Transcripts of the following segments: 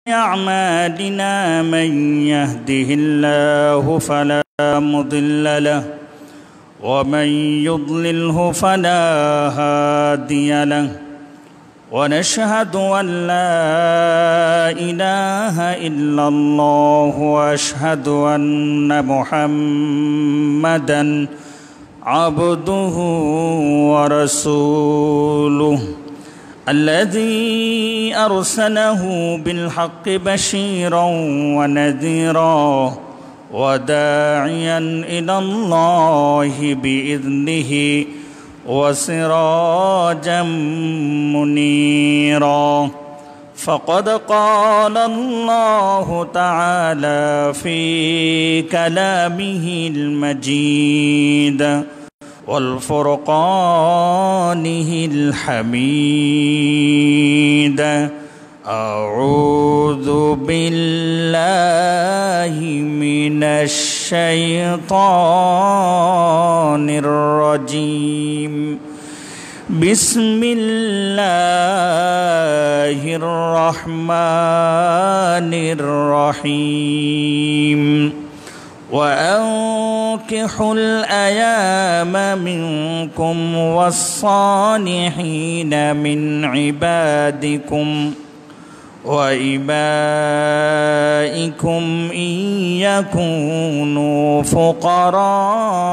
أعمالنا من يهده الله فلا مضل له ومن يضلله فلا هادي له ونشهد أن لا إله إلا الله وأشهد أن محمدًا عبده ورسوله الذي أرسله بالحق بشيرا ونذيرا وداعيا إلى الله بإذنه وسراجا منيرا فقد قال الله تعالى في كلامه المجيد والفرقانه الحميد أعوذ بالله من الشيطان الرجيم بسم الله الرحمن الرحيم وأنكحوا الأيام منكم والصالحين من عبادكم وإمائكم إن يكونوا فقراء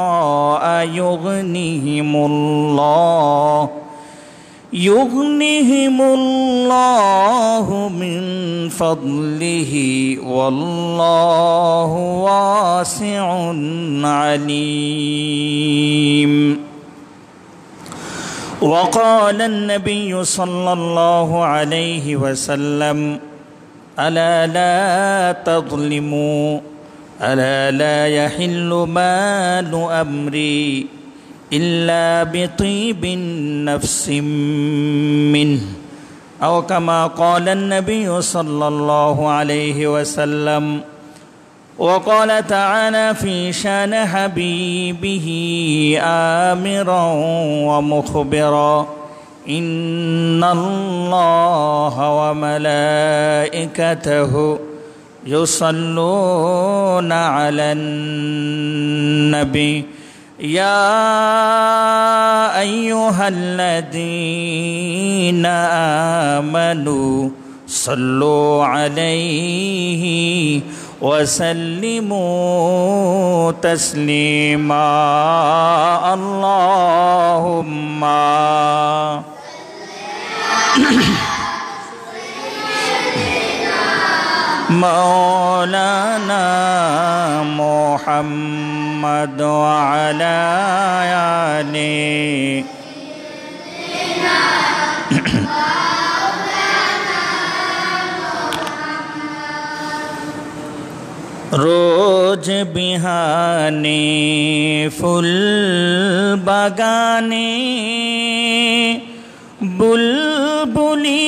يغنهم الله من فضله والله واسع عليم. وقال النبي صلى الله عليه وسلم ألا لا تظلموا ألا لا يحل مال أمري إلا بطيب نفس منه أو كما قال النبي صلى الله عليه وسلم. وقال تعالى في شان حبيبه آمرا ومخبرا إن الله وملائكته يصلون على النبي يا أيها الذين آمنوا صلوا عليه وسلموا تسليما اللهم مولانا محمد وعلى آله रोज बिहाने फूल बागाने बुलबुली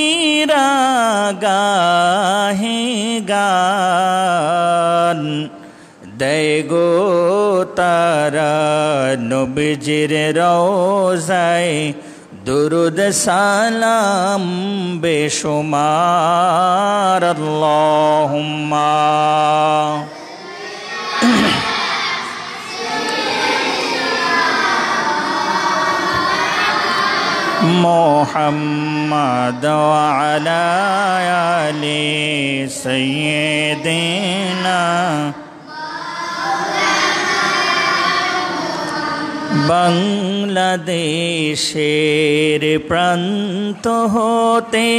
गाहे गान देगो तारा नबीजिर रोज़ाए दुरूद सलाम बेशुमार अल्लाहुम्मा मुहम्मद वअला आलि सय्यिदिना বাংলাদেশের প্রান্ত হতে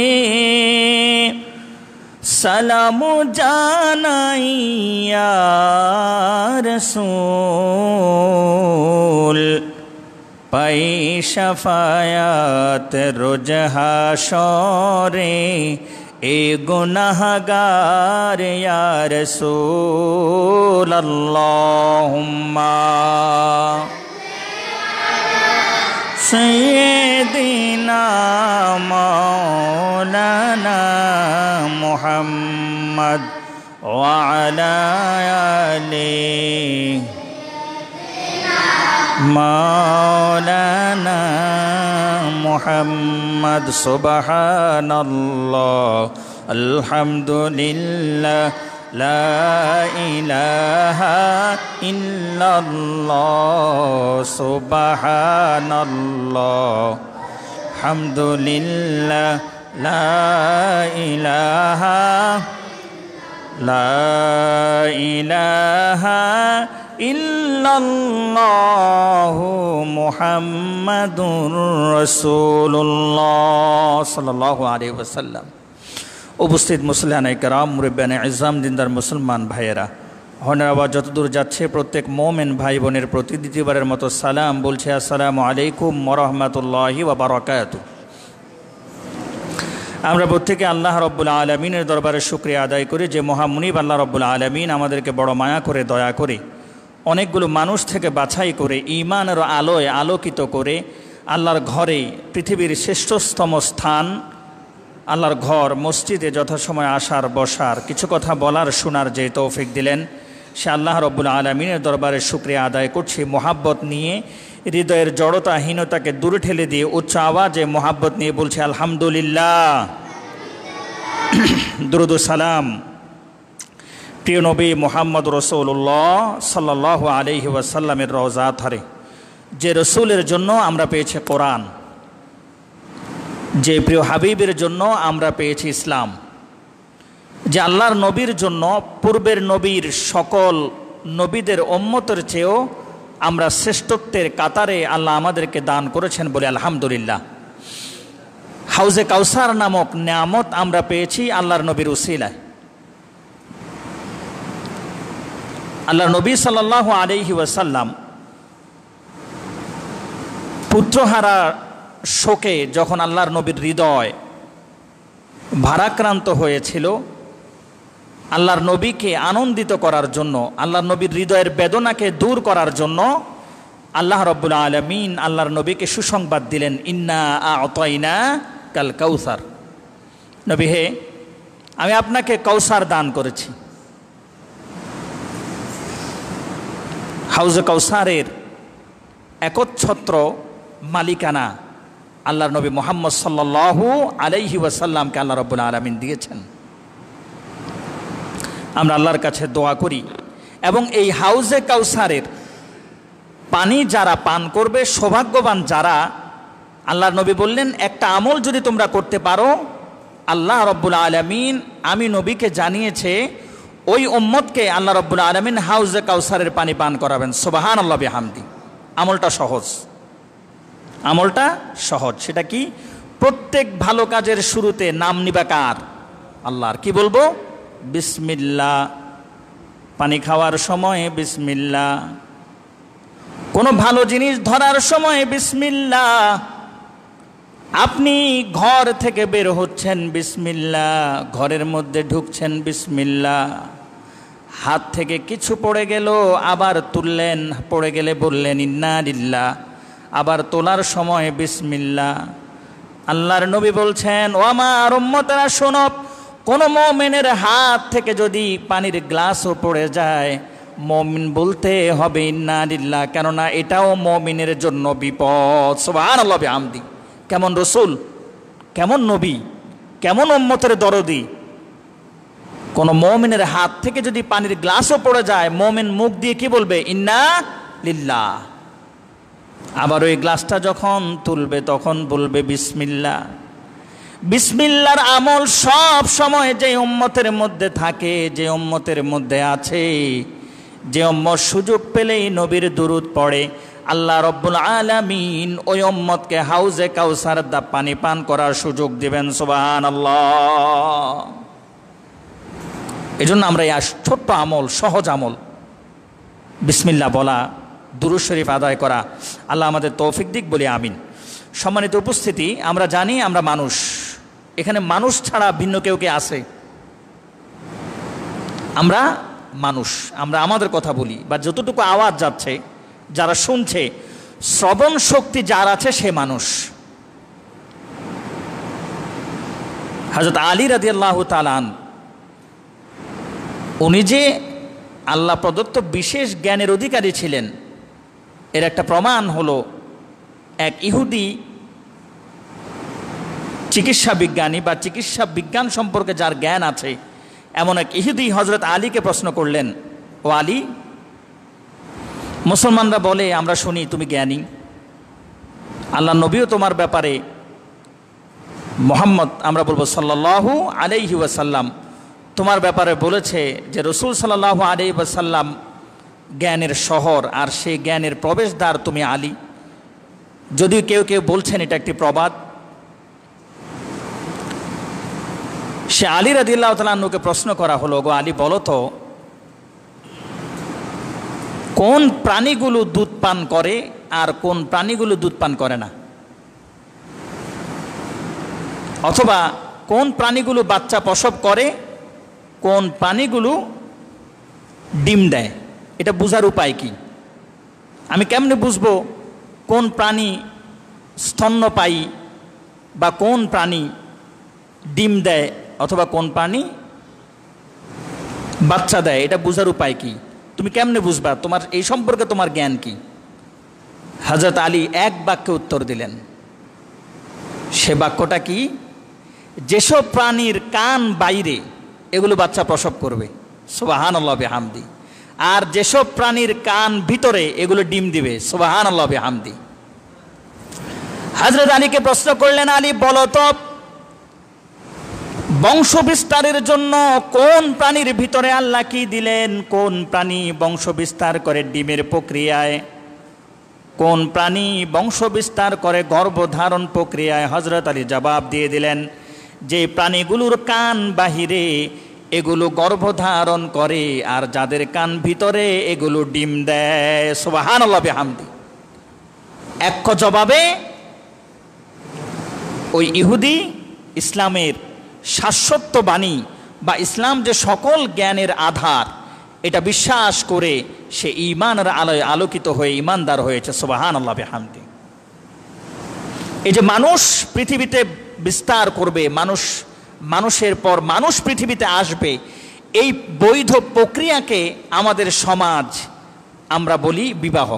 সালাম জানাই ইয়া রাসূল পাই শাফায়াত রোজ হাশরে এ গুনাহগার ইয়া রাসূল আল্লাহুম্মা सय्यिदिना मौलाना मुहम्मद वअला आलिहि मौलाना मुहम्मद सुबहानल्लाह আলহামদুলিল্লাহ লা ইলাহা ইল্লাল্লাহ সুবহানাল্লাহ আলহামদুলিল্লাহ লা ইলাহা ইল্লাল্লাহু মুহাম্মাদুর রাসূলুল্লাহ সাল্লাল্লাহু আলাইহি ওয়াসাল্লাম। উপস্থিত মুসলিয়ানে কেরাম, মুরব্বিয়ানে ইজম, দিনদার মুসলমান ভাইয়েরা, হনের আওয়াজ যতদূর যাচ্ছে প্রত্যেক মোমেন ভাই বোনের প্রতি দ্বিতীয়বারের মতো সালাম বলছে, আসসালামু আলাইকুম ওয়া রাহমাতুল্লাহি ওয়া বারাকাতুহু। আমরা প্রত্যেকে আল্লাহ রব্বুল আলমিনের দরবারে শুকরিয়া আদায় করি যে মহামুনিব আল্লাহ রব্বুল আলমিন আমাদেরকে বড় মায়া করে, দয়া করে, অনেকগুলো মানুষ থেকে বাছাই করে, ঈমানের আলোয় আলোকিত করে আল্লাহর ঘরে, পৃথিবীর শ্রেষ্ঠতম স্থান আল্লাহর ঘর মসজিদে যথাসময় আসার, বসার, কিছু কথা বলার, শোনার যে তৌফিক দিলেন, সে আল্লাহ রব্বুল আলমিনের দরবারে শুকরিয়া আদায় করছি। মোহাব্বত নিয়ে, হৃদয়ের জড়তা হীনতাকে দূরে ঠেলে দিয়ে উচ্চ আওয়াজে মোহাব্বত নিয়ে বলছে আলহামদুলিল্লাহ। দুরুদ ও সালাম প্রিয় নবী মুহাম্মদ রাসূলুল্লাহ সাল্লাল্লাহু আলাইহি ওয়াসাল্লামের রওজা ধারে, যে রসুলের জন্য আমরা পেয়েছি কোরআন, যে প্রিয় হাবিবের জন্য আমরা পেয়েছি ইসলাম, যে আল্লাহর নবীর জন্য পূর্বের নবীর সকল নবীদের উম্মতের চেয়েও আমরা শ্রেষ্ঠত্বের কাতারে আল্লাহ আমাদেরকে দান করেছেন বলে আলহামদুলিল্লাহ। হাউজে কাউসার নামক নিয়ামত আমরা পেয়েছি আল্লাহর নবীর উসিলায়। আল্লাহর নবী সাল্লাল্লাহু আলাইহি ওয়াসাল্লাম পুত্রহারা শোকে যখন আল্লাহর নবীর হৃদয় ভারাক্রান্ত হয়েছিল, আল্লাহর নবীকে আনন্দিত করার জন্য, আল্লাহর নবীর হৃদয়ের বেদনাকে দূর করার জন্য আল্লাহ রব্বুল আলামিন আল্লাহর নবীকে সুসংবাদ দিলেন, ইন্না আ'তাইনা কাল কাউসার। নবী হে, আমি আপনাকে কাউসার দান করেছি। হাউজে কাউসারের একচ্ছত্র মালিকানা আল্লাহর নবী মুহাম্মদ সাল্লাল্লাহু আলাইহি ওয়াসাল্লামকে আল্লাহ রব্বুল আলামিন দিয়েছেন। আমরা আল্লাহর কাছে দোয়া করি এবং এই হাউজে কাউসারের পানি যারা পান করবে সৌভাগ্যবান যারা, আল্লাহর নবী বললেন একটা আমল যদি তোমরা করতে পারো, আল্লাহ রব্বুল আলামিন আমি নবীকে জানিয়েছে ওই উম্মতকে আল্লাহ রব্বুল আলামিন হাউজে কাউসারের পানি পান করাবেন। সুবহানাল্লাহ বিহামদি। আমলটা সহজ, আমলটা সহজ। সেটা কি? প্রত্যেক ভালো কাজের শুরুতে নাম নিবা কার? আল্লাহর। কি বলবো? বিসমিল্লাহ। পানি খাওয়ার সময় বিসমিল্লাহ, কোনো ভালো জিনিস ধরার সময় বিসমিল্লাহ, আপনি ঘর থেকে বের হচ্ছেন বিসমিল্লাহ, ঘরের মধ্যে ঢুকছেন বিসমিল্লাহ, হাত থেকে কিছু পড়ে গেল আবার তুললেন, পড়ে গেলে বললেন ইন্না লিল্লাহ, আবার তোলার সময় বিসমিল্লাহ। আল্লাহর নবী বলছেন, ও আমার উম্মতেরা শোনো, কোনো মুমিনের হাত থেকে যদি পানির গ্লাসও পড়ে যায়, মুমিন বলতে হবে ইন্না লিল্লাহ, কেননা এটাও মুমিনের জন্য বিপদ। সুবহানাল্লাহ বিহামদি। কেমন রসুল, কেমন নবী, কেমন উম্মতের দরদি। কোনো মুমিনের হাত থেকে যদি পানির গ্লাসও পড়ে যায়, মুমিন মুখ দিয়ে কি বলবে? ইন্না লিল্লাহ। আবার ওই গ্লাসটা যখন তুলবে তখন বলবে বিসমিল্লাহ। বিসমিল্লাহর আমল সব সময় যে উম্মতের মধ্যে থাকে, যে উম্মতের মধ্যে আছে, যে উম্মত সুযোগ পেলেই নবীর দুরূদ পড়ে, আল্লাহ রব্বুল আলামিন ওই উম্মতকে হাউজে কাউসার দা পানি পান করার সুযোগ দিবেন। সুবহানাল্লাহ। এজন্য আমরা এই ছোট্ট আমল, সহজ আমল বিসমিল্লাহ বলা, দুরূদ শরীফ আদায় করা, আল্লাহ আমাদের তৌফিক দিক বলি আমিন। সম্মানিত উপস্থিতি, আমরা জানি আমরা মানুষ, এখানে মানুষ ছাড়া ভিন্ন কেউ কে আছে? আমরা মানুষ, আমরা আমাদের কথা বলি বা যতটুকু আওয়াজ যাচ্ছে, যারা শুনছে, শ্রবণ শক্তি যার আছে সে মানুষ। হযরত আলী রাদিয়াল্লাহু তাআলা উনি যে আল্লাহ প্রদত্ত বিশেষ জ্ঞানের অধিকারী ছিলেন, এর একটা প্রমাণ হলো এক ইহুদি চিকিৎসা বিজ্ঞানী বা চিকিৎসা বিজ্ঞান সম্পর্কে যার জ্ঞান আছে এমন এক ইহুদি হজরত আলীকে প্রশ্ন করলেন, ও আলী, মুসলমানরা বলে, আমরা শুনি তুমি জ্ঞানী, আল্লাহ নবীও তোমার ব্যাপারে, মোহাম্মদ আমরা বলবো সাল্লাল্লাহু আলাইহি ওয়াসাল্লাম তোমার ব্যাপারে বলেছে যে রসুল সাল্লাল্লাহু আলাইহি ওয়াসাল্লাম জ্ঞানের শহর, আর সেই জ্ঞানের প্রবেশদ্বার তুমি আলী। যদিও কেউ কেউ বলছেন এটা একটি প্রবাদ। সে আলী রাদিয়াল্লাহু তাআলা আনহুকে প্রশ্ন করা হলো, গো আলী, বলো তো কোন প্রাণীগুলো দুধ পান করে আর কোন প্রাণীগুলো দুধ পান করে না, অথবা কোন প্রাণীগুলো বাচ্চা প্রসব করে, কোন প্রাণীগুলো ডিম দেয়, এটা বোঝার উপায় কি? আমি কেমনে বুঝবো কোন প্রাণী স্তন্যপায়ী বা কোন প্রাণী ডিম দেয় অথবা কোন প্রাণী বাচ্চা দেয়? এটা বোঝার উপায় কি? তুমি কেমনে বুঝবা? তোমার এই সম্পর্কে তোমার জ্ঞান কি? হযরত আলী এক বাক্যে উত্তর দিলেন। সে বাক্যটা কি? যেসব প্রাণীর কান বাইরে এগুলো বাচ্চা প্রসব করবে, সুবহানাল্লাহ বিহামদি, আর যেসব প্রাণীর কান ভিতরে এগুলো ডিম দিবে, সুবহানাল্লাহ বিহামদি। হযরত আলীকে প্রশ্ন করলেন, আলী বলো তো বংশ বিস্তারের জন্য কোন প্রাণীর ভিতরে আল্লাহ কি দিলেন? কোন প্রাণী বংশ বিস্তার করে ডিমের প্রক্রিয়ায়? কোন প্রাণী বংশ বিস্তার করে গর্ভধারণ প্রক্রিয়ায়? হযরত আলী জবাব দিয়ে দিলেন, যে প্রাণীগুলোর কান বাহিরে এগুলো গর্ভধারণ করে আর যাদের কান ভিতরে এগুলো ডিম দেয়, সুবহানাল্লাহ বিহামদি। এক জবাবে ওই ইহুদি ইসলামের শাশ্বত বাণী বা ইসলাম যে সকল জ্ঞানের আধার এটা বিশ্বাস করে সে ঈমানের আলোয় আলোকিত হয়ে ঈমানদার হয়েছে, সুবহানাল্লাহ বিহামদি। এই যে মানুষ পৃথিবীতে বিস্তার করবে, মানুষের পর মানুষ পৃথিবীতে আসবে, এই বৈধ প্রক্রিয়াকে আমাদের সমাজ আমরা বলি বিবাহ।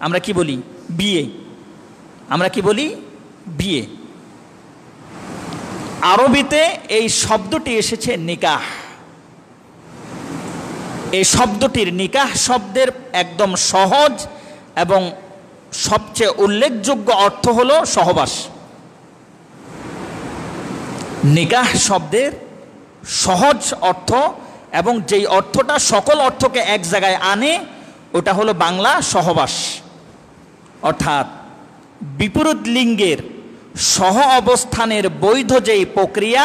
আমরা কি বলি? বিয়ে। আমরা কি বলি? বিয়ে। আরবিতে এই শব্দটি এসেছে নিকাহ। এই শব্দটির, নিকাহ শব্দের একদম সহজ এবং সবচেয়ে উল্লেখযোগ্য অর্থ হলো সহবাস। নিকাহ শব্দের সহজ অর্থ এবং যেই অর্থটা সকল অর্থকে এক জায়গায় আনে ওটা হলো বাংলা সহবাস, অর্থাৎ বিপরীত লিঙ্গের সহ অবস্থানের বৈধ যেই প্রক্রিয়া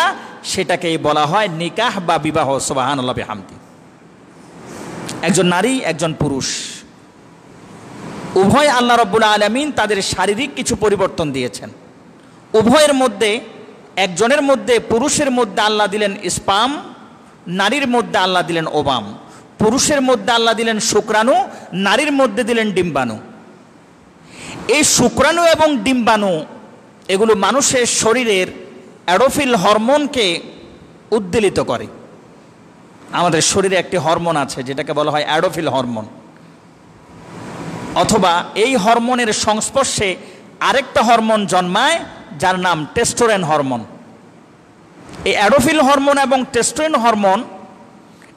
সেটাকেই বলা হয় নিকাহ বা বিবাহ, সুবহানাল্লাহ বিহামদি। একজন নারী একজন পুরুষ উভয় আল্লাহ রাব্বুল আলামিন তাদের শারীরিক কিছু পরিবর্তন দিয়েছেন। উভয়ের মধ্যে, একজনের মধ্যে, পুরুষের মধ্যে আল্লাহ দিলেন স্পাম, নারীর মধ্যে আল্লাহ দিলেন ওবাম। পুরুষের মধ্যে আল্লাহ দিলেন শুক্রাণু, নারীর মধ্যে দিলেন ডিম্বাণু। এই শুক্রাণু এবং ডিম্বাণু এগুলো মানুষের শরীরের অ্যাডোফিল হরমোনকে উদ্বেলিত করে। আমাদের শরীরে একটি হরমোন আছে যেটাকে বলা হয় অ্যাডোফিল হরমোন, অথবা এই হরমোনের সংস্পর্শে আরেকটা হরমোন জন্মায় যার নাম টেস্টোরেন হরমোন। এই অ্যাডোফিল হরমোন এবং টেস্টোরেন হরমোন,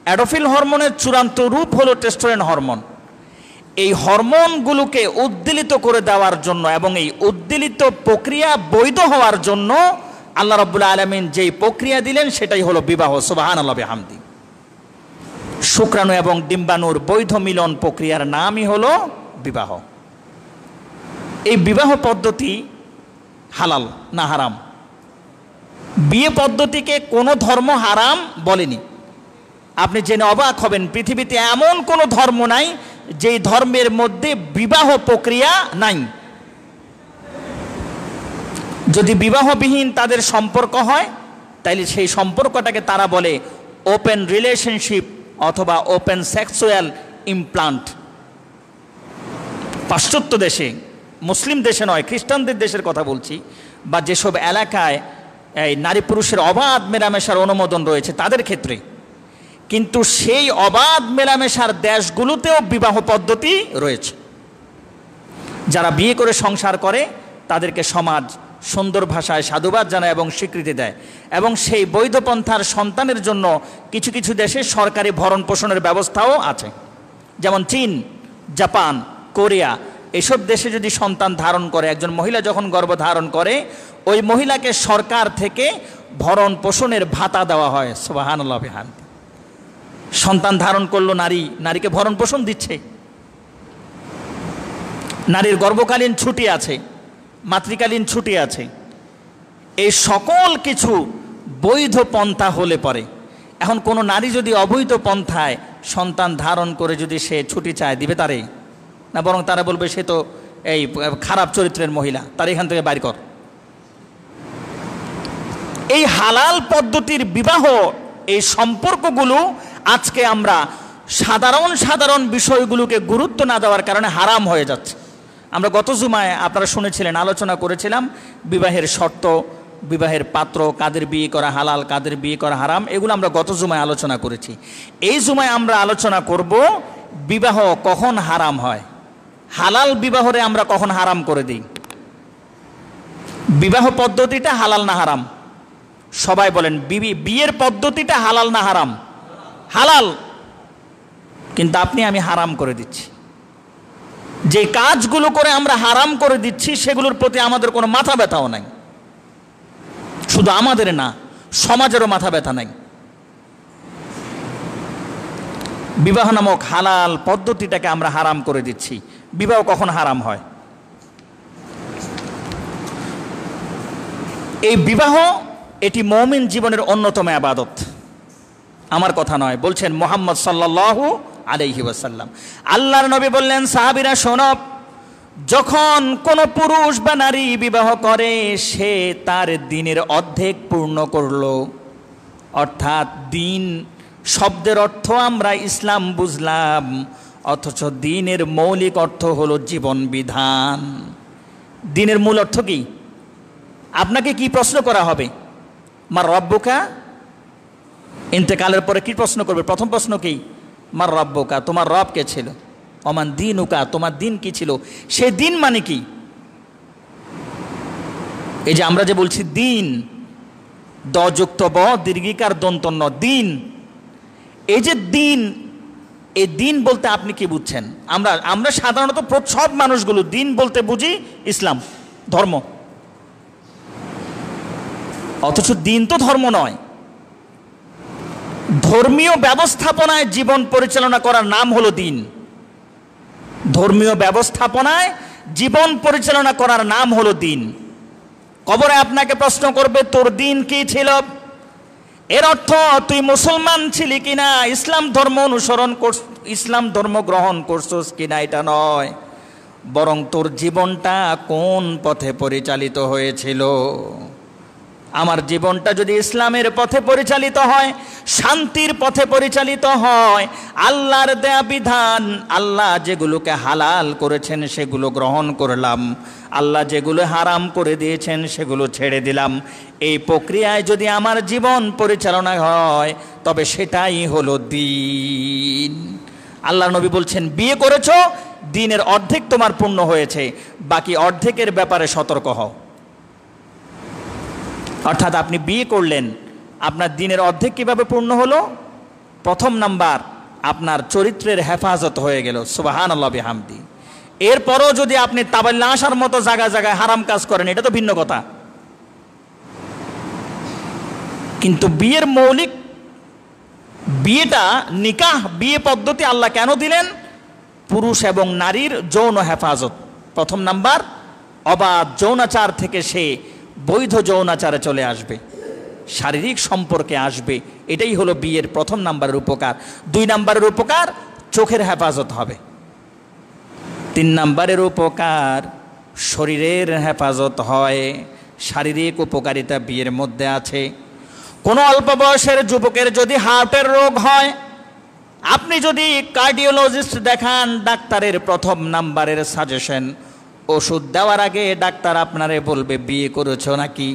অ্যাডোফিল হরমোনের চূড়ান্ত রূপ হলো টেস্টোরেন হরমোন। এই হরমোনগুলোকে উদ্বেলিত করে দেওয়ার জন্য এবং এই উদ্বেলিত প্রক্রিয়া বৈধ হওয়ার জন্য আল্লাহ রাব্বুল আলামিন যেই প্রক্রিয়া দিলেন সেটাই হলো বিবাহ, সুবহানাল্লাহ বিহামদি। শুক্রাণু এবং ডিম্বাণুর বৈধ মিলন প্রক্রিয়ার নামই হলো বিবাহ। এই বিবাহ পদ্ধতি হালাল না হারাম? বিয়ে পদ্ধতিকে কোনো ধর্ম হারাম বলেনি। আপনি জেনে অবাক হবেন, পৃথিবীতে এমন কোনো ধর্ম নাই যেই ধর্মের মধ্যে বিবাহ প্রক্রিয়া নাই। যদি বিবাহবিহীন তাদের সম্পর্ক হয় তাইলে সেই সম্পর্কটাকে তারা বলে ওপেন রিলেশনশিপ অথবা ওপেন সেক্সুয়াল ইমপ্লান্ট। পাশ্চাত্য দেশে, মুসলিম দেশে নয়, খ্রিস্টানদের দেশের কথা বলছি, বা যেসব এলাকায় এই নারী পুরুষের অবাধ মেলামেশার অনুমোদন রয়েছে তাদের ক্ষেত্রে, কিন্তু সেই অবাধ মেলামেশার দেশগুলোতেও বিবাহ পদ্ধতি রয়েছে। যারা বিয়ে করে সংসার করে তাদেরকে সমাজ সুন্দর ভাষায় সাধুবাদ জানায় এবং স্বীকৃতি দেয়, এবং সেই বৈধ পন্থার সন্তানের জন্য কিছু কিছু দেশে সরকারি ভরণ পোষণের ব্যবস্থাও আছে। যেমন চীন, জাপান, কোরিয়া, এসব দেশে যদি সন্তান ধারণ করে, একজন মহিলা যখন গর্ভধারণ করে, ওই মহিলাকে সরকার থেকে ভরণ পোষণের ভাতা দেওয়া হয়। সুবহানাল্লাহ বিহামদি। সন্তান ধারণ করলো নারী, নারীকে ভরণ পোষণ দিচ্ছে। নারীর গর্ভকালীন ছুটি আছে, মাতৃকালীন ছুটি আছে। এই সকল কিছু বৈধ পন্থা হলে পরে, এখন কোনো নারী যদি অবৈধ পন্থায় সন্তান ধারণ করে যদি সে ছুটি চায়, দিবে তারে? না, বরং তারা বলবে সে তো এই খারাপ চরিত্রের মহিলা, তার এখান থেকে বাইর কর। এই হালাল পদ্ধতির বিবাহ, এই সম্পর্কগুলো আজকে আমরা সাধারণ বিষয়গুলোকে গুরুত্ব না দেওয়ার কারণে হারাম হয়ে যাচ্ছে। আমরা গত জুমায় আপনারা শুনেছিলেন, আলোচনা করেছিলাম বিবাহের শর্ত, বিবাহের পাত্র, কাদের বিয়ে করা হালাল, কাদের বিয়ে করা হারাম, এগুলো আমরা গত জুমায় আলোচনা করেছি। এই জুমায় আমরা আলোচনা করব বিবাহ কখন হারাম হয়, হালাল বিবাহরে আমরা কখন হারাম করে দিই। বিবাহ পদ্ধতিটা হালাল না হারাম? সবাই বলেন, বিয়ের পদ্ধতিটা হালাল না হারাম? হালাল, কিন্তু আমি হারাম করে দিচ্ছি। যে কাজগুলো করে আমরা হারাম করে দিচ্ছি সেগুলোর প্রতি আমাদের কোনো মাথা ব্যথাও নাই। শুধু আমাদের না, সমাজেরও মাথা ব্যথা নাই। বিবাহ নামক হালাল পদ্ধতিটাকে আমরা হারাম করে দিচ্ছি। বিবাহ কখন হারাম হয়? এই বিবাহ এটি মুমিন জীবনের অন্যতম ইবাদত। আমার কথা নয়, বলছেন মুহাম্মদ সাল্লাল্লাহু আলাইহি ওয়াসাল্লাম। আল্লাহর নবী বললেন, সাহাবীরা শোনো, যখন কোন পুরুষ বা নারী বিবাহ করে সে তার দিনের অর্ধেক পূর্ণ করলো। অর্থাৎ দিন শব্দের অর্থ আমরা ইসলাম বুঝলাম, অথচ দিনের মৌলিক অর্থ হলো জীবন বিধান। দিনের মূল অর্থ কি? আপনাকে কি প্রশ্ন করা হবে? মার রব্বুকা, ইন্তেকালের পরে কি প্রশ্ন করবে? প্রথম প্রশ্ন কি? মার রব্বুকা, তোমার রব কে ছিল? অমান দিনুকা, তোমার দিন কি ছিল? সেই দিন মানে কি? এই যে আমরা যে বলছি দিন, দ যুক্ত ব দীর্ঘিকার দন্তন্য, দিন, এই যে দিন, এই দিন বলতে আপনি কি বুঝছেন? আমরা সাধারণত সব মানুষগুলো দিন বলতে বুঝি ইসলাম, ধর্ম। অথচ দিন তো ধর্ম নয়। ধর্মীয় ব্যবস্থাপনায় জীবন পরিচালনা করার নাম হলো দিন। ধর্মীয় ব্যবস্থাপনায় জীবন পরিচালনা করার নাম হলো দিন। কবরে আপনাকে প্রশ্ন করবে, তোর দিন কি ছিল? এর অর্থ তুই মুসলমান ছিলি কিনা, ইসলাম ধর্ম অনুসরণ করছ, ইসলাম ধর্ম গ্রহণ করছস কিনা, এটা নয়, বরং তোর জীবনটা কোন পথে পরিচালিত হয়েছিল। আমার জীবনটা যদি ইসলামের পথে পরিচালিত হয়, শান্তির পথে পরিচালিত হয়, আল্লাহর দেয়া বিধান, আল্লাহ যেগুলোকে হালাল করেছেন সেগুলো গ্রহণ করলাম, আল্লাহ যেগুলো হারাম করে দিয়েছেন সেগুলো ছেড়ে দিলাম, এই প্রক্রিয়ায় যদি আমার জীবন পরিচালনা হয় তবে সেটাই হলো দিন। আল্লাহ নবী বলছেন, বিয়ে করেছো, দিনের অর্ধেক তোমার পূর্ণ হয়েছে, বাকি অর্ধেকের ব্যাপারে সতর্ক হও। অর্থাৎ আপনি বিয়ে করলেন, আপনার দিনের অর্ধেক কিভাবে পূর্ণ হলো? প্রথম নাম্বার, আপনার চরিত্রের হেফাজত হয়ে গেল। সুবহানাল্লাহ বিহামদি। এরপরও যদি আপনি তাবাল্লা আসার মতো জায়গায় জায়গায় হারাম কাজ করেন, এটা তো ভিন্ন কথা। কিন্তু বিয়ের মৌলিক, বিয়েটা নিকাহ, বিয়ে পদ্ধতি আল্লাহ কেন দিলেন? পুরুষ এবং নারীর যৌন হেফাজত। প্রথম নাম্বার, অবাধ যৌনাচার থেকে সে বৈধ যৌনাচারে চলে আসবে, শারীরিক সম্পর্কে আসবে। এটাই হলো বিয়ের প্রথম নাম্বারের উপকার। 2 নাম্বারের উপকার, চোখের হেফাজত হবে। 3 নাম্বারের উপকার, শরীরের হেফাজত হয়। শারীরিক উপকারিতা বিয়ের মধ্যে আছে। কোনো অল্প বয়সের যুবকের যদি হার্টের রোগ হয়, আপনি যদি কার্ডিওলজিস্ট দেখান, ডাক্তারের প্রথম নাম্বারের সাজেশন, ওষুধ দেওয়ার আগে ডাক্তার আপনারে বলবে বিয়ে করেছো নাকি,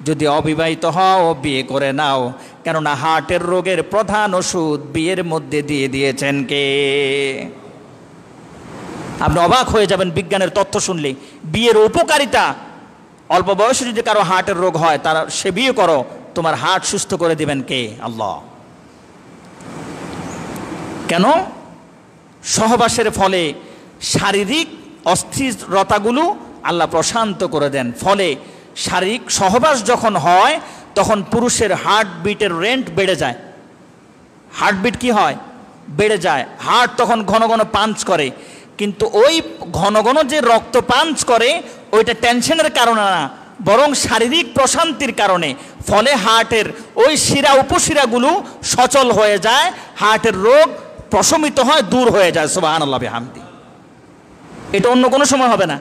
যদি অবিবাহিত হও বিয়ে করে নাও, কেননা হার্টের রোগের প্রধান ওষুধ বিয়ের মধ্যে দিয়ে দিয়েছেন কে? আপনি অবাক হয়ে যাবেন বিজ্ঞানের তথ্য শুনলে। বিয়ের উপকারিতা অল্প বয়সে যদি কারো হার্টের রোগ হয়, তারা সে বিয়ে করো, তোমার হার্ট সুস্থ করে দিবেন কে? আল্লাহ। কেন? সহবাসের ফলে শারীরিক অস্থিরতাগুলো আল্লাহ প্রশান্ত করে দেন। ফলে শারীরিক সহবাস যখন হয় তখন পুরুষের হার্টবিটের রেট বেড়ে যায়। হার্টবিট কি হয়? বেড়ে যায়। হার্ট তখন ঘন ঘন পাঞ্চ করে, কিন্তু ওই ঘন ঘন যে রক্ত পাঞ্চ করে ওইটা টেনশনের কারণে না, বরং শারীরিক প্রশান্তির কারণে। ফলে হার্টের ওই শিরা উপশিরাগুলো সচল হয়ে যায়, হার্টের রোগ প্রশমিত হয়, দূর হয়ে যায়। সুবহানাল্লাহ বিহামদি। এটা অন্য কোনো সময় হবে না।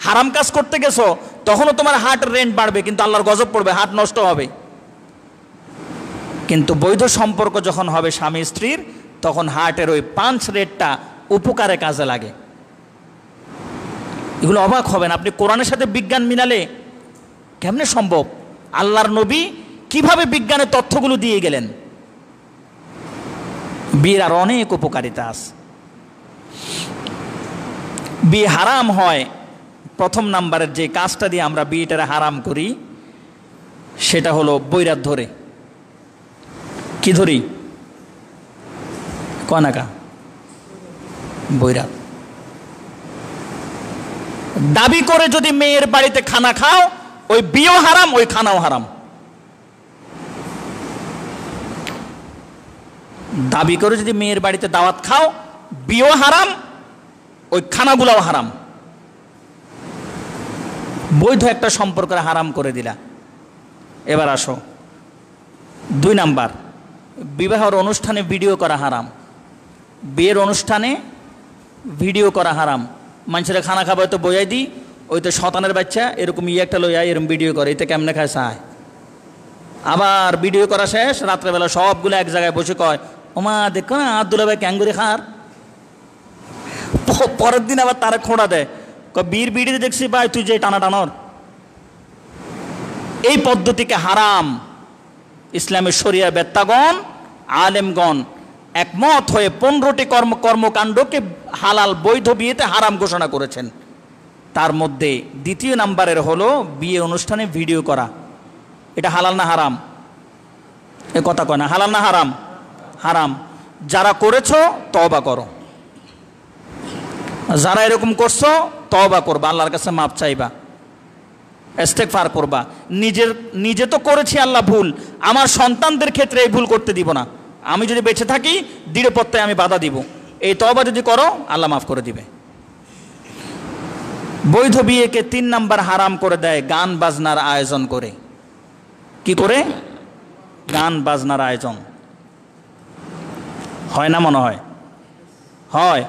হারাম কাজ করতে গেছো তখনও তোমার হার্টের রেট বাড়বে, কিন্তু আল্লাহর গজব পড়বে, হার্ট নষ্ট হবে। কিন্তু বৈধ সম্পর্ক যখন হবে স্বামী স্ত্রীর, তখন হার্টের ওই পাঞ্চ রেটটা উপকারে কাজে লাগে। এগুলো অবাক হবেন আপনি, কোরআনের সাথে বিজ্ঞান মিলালে কেমনে সম্ভব? আল্লাহর নবী কিভাবে বিজ্ঞানের তথ্যগুলো দিয়ে গেলেন। বিয়ের আর অনেক উপকারিতা আছে। বিয়ে হারাম হয়, প্রথম নাম্বারের যে কাজটা দিয়ে আমরা বিয়েটারে হারাম করি সেটা হলো বৈরাত ধরে। কি ধরি? কনাকা বৈরাত। দাবি করে যদি মেয়ের বাড়িতে খানা খাও, ওই বিয়েও হারাম, ওই খানাও হারাম। দাবি করে যদি মেয়ের বাড়িতে দাওয়াত খাও, বিয়েও হারাম, ওই খানাগুলাও হারাম। বৈধ একটা সম্পর্কের হারাম করে দিলা। এবার আসো 2 নাম্বার, বিবাহের অনুষ্ঠানে ভিডিও করা হারাম। বিয়ের অনুষ্ঠানে ভিডিও করা হারাম। মানুষেরা খানা খাবে তো বইয়াই দিই, ওই তো শতানের বাচ্চা এরকম একটা লইয়া এরকম ভিডিও করে, এতে কেমনে খায় চায়। আবার ভিডিও করা শেষ, রাত্রেবেলা সবগুলো এক জায়গায় বসে কয়, ওমা দেখো না আব্দুল্লাহ ভাই ক্যাঙ্গুরি খার। পরের দিন আবার তারা খোঁড়া দেয়, বীর বিড়িতে দেখছি ভাই তুই যে টানা টানর। এই পদ্ধতিকে হারাম। ইসলামের শরিয়া বেত্তাগণ আলেমগণ একমত হয়ে 15টি কর্মকাণ্ডকে হালাল বৈধ বিয়েতে হারাম ঘোষণা করেছেন। তার মধ্যে 2 নাম্বারের হলো বিয়ে অনুষ্ঠানে ভিডিও করা। এটা হালাল না হারাম? এ কথা কয় না, হালাল না হারাম? হারাম। যারা করেছো তওবা করো, যারা এরকম করছো তওবা করবা, আল্লাহর কাছে মাপ চাইবা, ইস্তেগফার করবা। নিজে তো করেছি আল্লাহ ভুল, আমার সন্তানদের ক্ষেত্রে এই ভুল করতে দিব না। আমি যদি বেঁচে থাকি দৃঢ়পত্তায় আমি বাধা দিব। এই তওবা যদি করো আল্লাহ মাফ করে দিবে। বৈধ বিয়েকে 3 নাম্বার হারাম করে দেয় গান বাজনার আয়োজন করে। কি করে? গান বাজনার আয়োজন হয় না? মনে হয় হয়।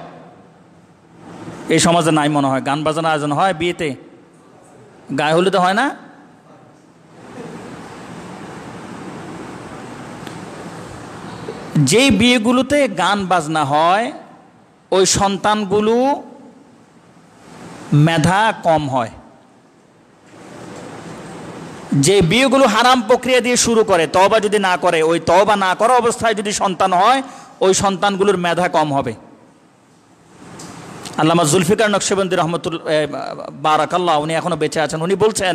এই সমাজে নাই মনে হয় গান বাজনার আয়োজন হয় বিয়েতে। গায়ে হলুদে হয় না? যেই বিয়েগুলোতে গান বাজনা হয় ওই সন্তানগুলো মেধা কম হয়। যে বিয়েগুলো হারাম প্রক্রিয়া দিয়ে শুরু করে, তওবা যদি না করে, ওই তওবা না করা অবস্থায় যদি সন্তান হয়, ওই সন্তানগুলোর মেধা কম হবে। আল্লামা জুলফিকার নকশবন্দি রহমতুল্লাহ বারাকাল্লাহ, উনি এখনো বেঁচে আছেন, উনি বলছেন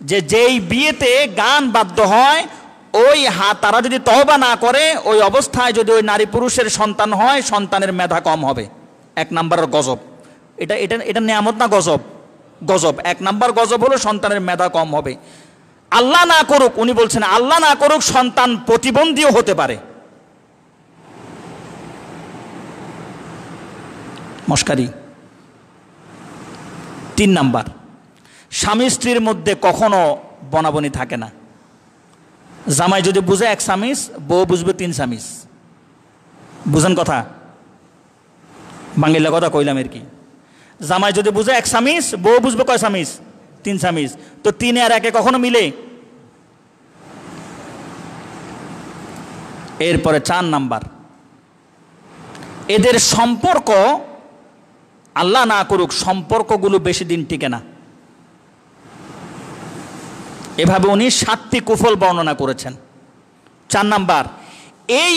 যে যেই বিয়েতে গান বাদ্য হয় ওই তারা যদি তওবা না করে, ওই অবস্থায় যদি ওই নারী পুরুষের সন্তান হয়, সন্তানের মেধা কম হবে। 1 নাম্বারের গজব। এটা এটা এটা নিয়ামত না গজব? গজব। 1 নাম্বার গজব হলো সন্তানের মেধা কম হবে। আল্লাহ না করুক, উনি বলছেন আল্লাহ না করুক সন্তান প্রতিবন্ধীও হতে পারে। মস্কারি। 3 নাম্বার, স্বামী স্ত্রীর মধ্যে কখনো বনাবনি থাকে না। জামাই যদি বুঝে 1 সামিস, বউ বুঝবে 3 সামিস। বুঝেন কথা? বাংলা কথা কইলাম আর কি। জামাই যদি বুঝে 1 সামিস, বউ বুঝবে কয় সামিস? 3 সামিস। তো 3 আর 1 কখনো মিলে? এরপরে 4 নাম্বার, এদের সম্পর্ক আল্লাহ না করুক সম্পর্কগুলো বেশি দিন টিকে না। এভাবে উনি 7টি কুফল বর্ণনা করেছেন। 4 নাম্বার, এই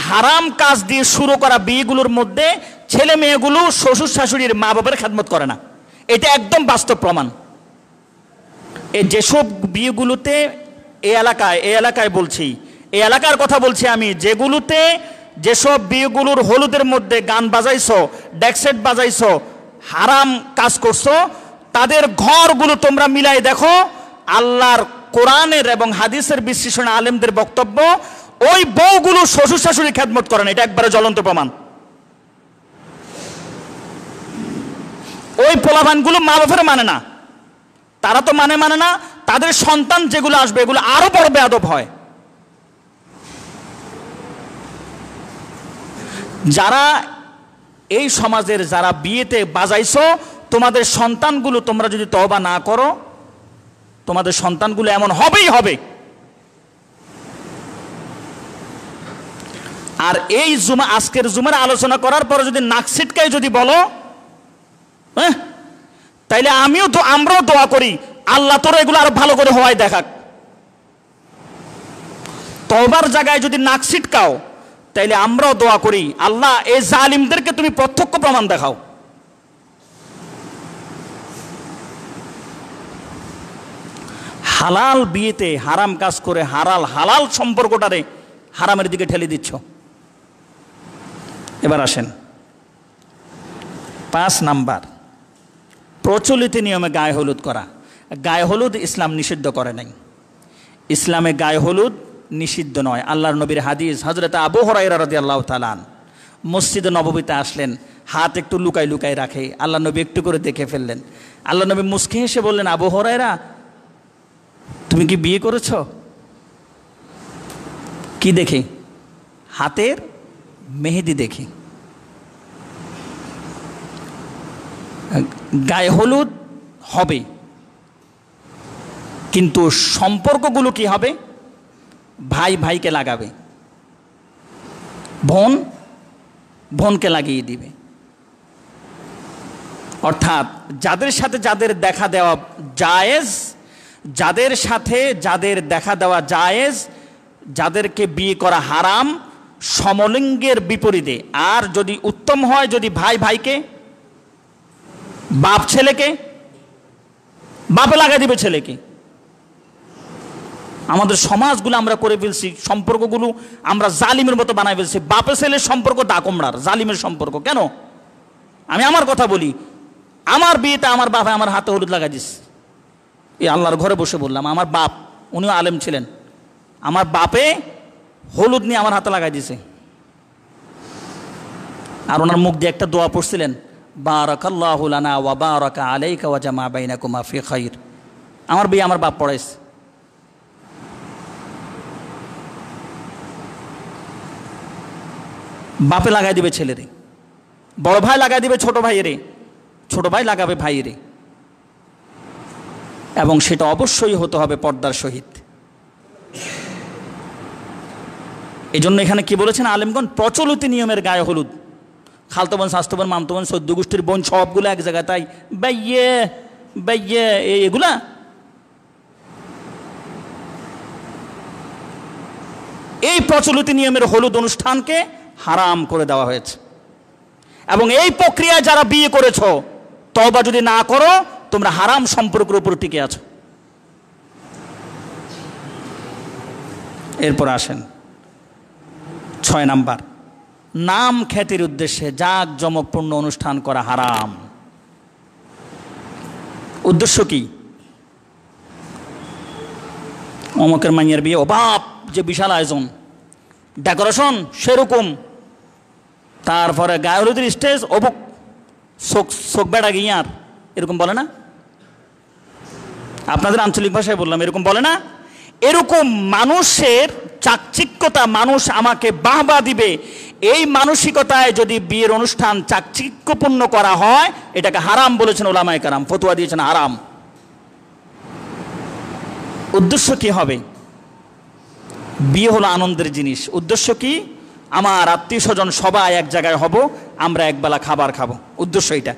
হারাম কাজ দিয়ে শুরু করা বিয়েগুলোর মধ্যে ছেলে মেয়েগুলো শ্বশুর শাশুড়ির মা বাবার খেদমত করে না। এটা একদম বাস্তব প্রমাণ। এই যেসব বিয়েগুলোতে এই এলাকায় বলছি, এই এলাকার কথা বলছি আমি, যেগুলোতে যেসব বিয়েগুলোর হলুদের মধ্যে গান বাজাইছো, ডেকসেট বাজাইছো, হারাম কাজ করছো, তাদের ঘরগুলো তোমরা মিলাই দেখো, আল্লাহর কোরআনের এবং হাদিসের বিশ্লেষণে আলেমদের বক্তব্য, ওই বউগুলো শ্বশুর শাশুড়ি খেদমত করে না। এটা একবারে জ্বলন্ত প্রমাণ। ওই পোলাপানগুলো মা বাপের মানে না, তারা তো মানে না, তাদের সন্তান যেগুলো আসবে এগুলো আরো বড় বেয়াদব হয়। যারা এই সমাজের যারা বিয়েতে বাজাইছো, তোমাদের সন্তানগুলো তোমরা যদি তওবা না করো, তোমাদের সন্তানগুলো এমন হবেই হবে। আর এই আজকের জুমার আলোচনা করার পরে যদি নাক ছিটকাই যদি বলো, হ্যাঁ, তাইলে আমরাও দোয়া করি আল্লাহ তোরা এগুলো আরো ভালো করে হওয়ায় দেখাক। তওবার জায়গায় যদি নাক ছিটকাও, তাইলে আমরাও দোয়া করি আল্লাহ এই জালিমদেরকে তুমি প্রত্যক্ষ প্রমাণ দেখাও। হালাল বিয়েতে হারাম কাজ করে হালাল সম্পর্কটারে হারামের দিকে ঠেলে দিচ্ছ। এবার আসেন 5 নাম্বার, প্রচলিত নিয়মে গায়ে হলুদ করা। গায়ে হলুদ ইসলাম নিষিদ্ধ করে নাই। ইসলামে গায়ে হলুদ নিষিদ্ধ নয়। আল্লাহর নবীর হাদিস, হযরত আবু হুরায়রা রাদিয়াল্লাহু তাআলা মসজিদে নববীতে আসলেন, হাত একটু লুকাই রাখে। আল্লাহ নবী একটু করে দেখে ফেললেন। আল্লাহ নবী মুস্কি হেসে বললেন, আবু হুরায়রা, তুমি কি বিয়ে করেছ? কি দেখে? হাতের মেহেদি দেখে। গায়ে হলুদ হবে, কিন্তু সম্পর্কগুলো কি হবে? ভাই ভাইকে লাগাবে, বোন বোনকে লাগিয়ে দিবে। অর্থাৎ যাদের সাথে যাদের দেখা দেওয়া জায়েজ, যাদের সাথে যাদের দেখা দেওয়া জায়েজ, যাদেরকে বিয়ে করা হারাম, সমলিঙ্গের বিপরীতে। আর যদি উত্তম হয়, যদি ভাই ভাইকে, বাপ ছেলেকে, বাপে লাগা দিবে ছেলেকে। আমাদের সমাজগুলো আমরা করে ফেলছি, সম্পর্কগুলো আমরা জালিমের মতো বানাই ফেলছি। বাপে ছেলের সম্পর্ক ডাকমড়ার, জালিমের সম্পর্ক। কেন? আমি আমার কথা বলি, আমার বিয়েতে আমার বাপে আমার হাতে হলুদ লাগাই দিচ্ছে। এই আল্লাহর ঘরে বসে বললাম, আমার বাপ, উনিও আলেম ছিলেন, আমার বাপে হলুদ নিয়ে আমার হাতে লাগাই দিছে। আর ওনার মুখ দিয়ে একটা দোয়া পড়ছিলেন, বারাকাল্লাহু লানা ওয়া বারাকা আলাইকা ওয়া জামা বাইনাকুমা ফি খাইর। আমার বিয়ে আমার বাপ পড়াইছে। বাপে লাগাই দিবে ছেলেরে, বড় ভাই লাগাই দিবে ছোট ভাইয়েরে, ছোট ভাই লাগাবে ভাইয়েরে, এবং সেটা অবশ্যই হতে হবে পর্দার সহিত। এই জন্য এখানে কি বলেছেন আলেমগণ? প্রচলিত নিয়মের গায়ে হলুদ। খালতো বোন, শাস্তো বোন, মামতো বোন, সদ্য গোষ্ঠীর বোন সবগুলো এক জায়গায়, তাই বাইয়ে বাইয়ে এগুলা। এই প্রচলিত নিয়মের হলুদ অনুষ্ঠানকে হারাম করে দেওয়া হয়েছে। এবং এই প্রক্রিয়ায় যারা বিয়ে করেছো, তওবা যদি না করো, তোমরা হারাম সম্পর্কের উপর টিকে আছো। এরপর আসেন 6 নাম্বার, নাম খ্যাতির উদ্দেশ্যে জাঁকজমকপূর্ণ অনুষ্ঠান করা হারাম। উদ্দেশ্য কি? অমকের মাইয়ের বিয়ে, ও বাপ, যে বিশাল আয়োজন, ডেকোরেশন সেরকম, তারপরে গায়ে হলুদের স্টেজ, অবুক শোক বেড়া গিয়ার, এরকম বলে না? আপনাদের আঞ্চলিক ভাষায় বললাম, এরকম বলে না? এরকম মানুষের চাকচিক্যতা, মানুষ আমাকে বাহবা দিবে, এই মানসিকতায় যদি বিয়ের অনুষ্ঠান চাকচিক্যপূর্ণ করা হয়, এটাকে হারাম বলেছেন ওলামায়ে কেরাম, ফতোয়া দিয়েছেন হারাম। উদ্দেশ্য কি হবে? বিয়ে হলো আনন্দের জিনিস। উদ্দেশ্য কি? আমার আত্মীয় স্বজন সবাই এক জায়গায় হব, আমরা একবেলা খাবার খাবো, উদ্দেশ্য এটা।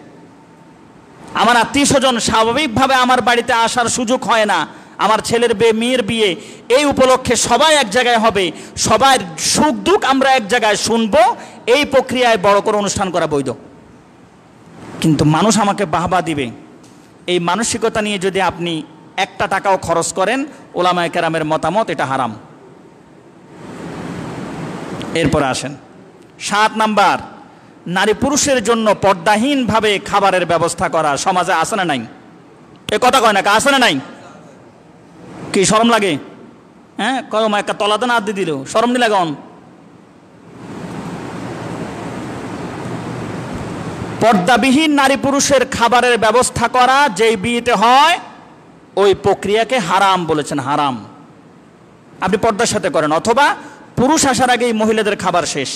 আমার আত্মীয় স্বজন স্বাভাবিকভাবে আমার বাড়িতে আসার সুযোগ হয় না, আমার ছেলের বিয়ে, মেয়ের বিয়ে, এই উপলক্ষে সবাই এক জায়গায় হবে, সবার সুখ দুঃখ আমরা এক জায়গায় শুনবো, এই প্রক্রিয়ায় বড় করে অনুষ্ঠান করা বৈধ। কিন্তু মানুষ আমাকে বাহবা দিবে, এই মানসিকতা নিয়ে যদি আপনি একটা টাকাও খরচ করেন, ওলামায়ে কেরামের মতামত এটা হারাম। এরপরে আসেন 7 নাম্বার, নারী পুরুষের জন্য পর্দাহীনভাবে খাবারের ব্যবস্থা করা সমাজে আছে না নাই? এ কথা কয় না, আছে না নাই? কি শরম লাগে? হ্যাঁ, কয় মা একটা তলাতে না দিয়ে দিল, শরম নি লাগে? পর্দাবিহীন নারী পুরুষের খাবারের ব্যবস্থা করা যেই বিয়েতে হয় ওই প্রক্রিয়াকে হারাম বলেছেন, হারাম। আপনি পর্দার সাথে করেন, অথবা পুরুষ আসার আগেই মহিলাদের খাবার শেষ।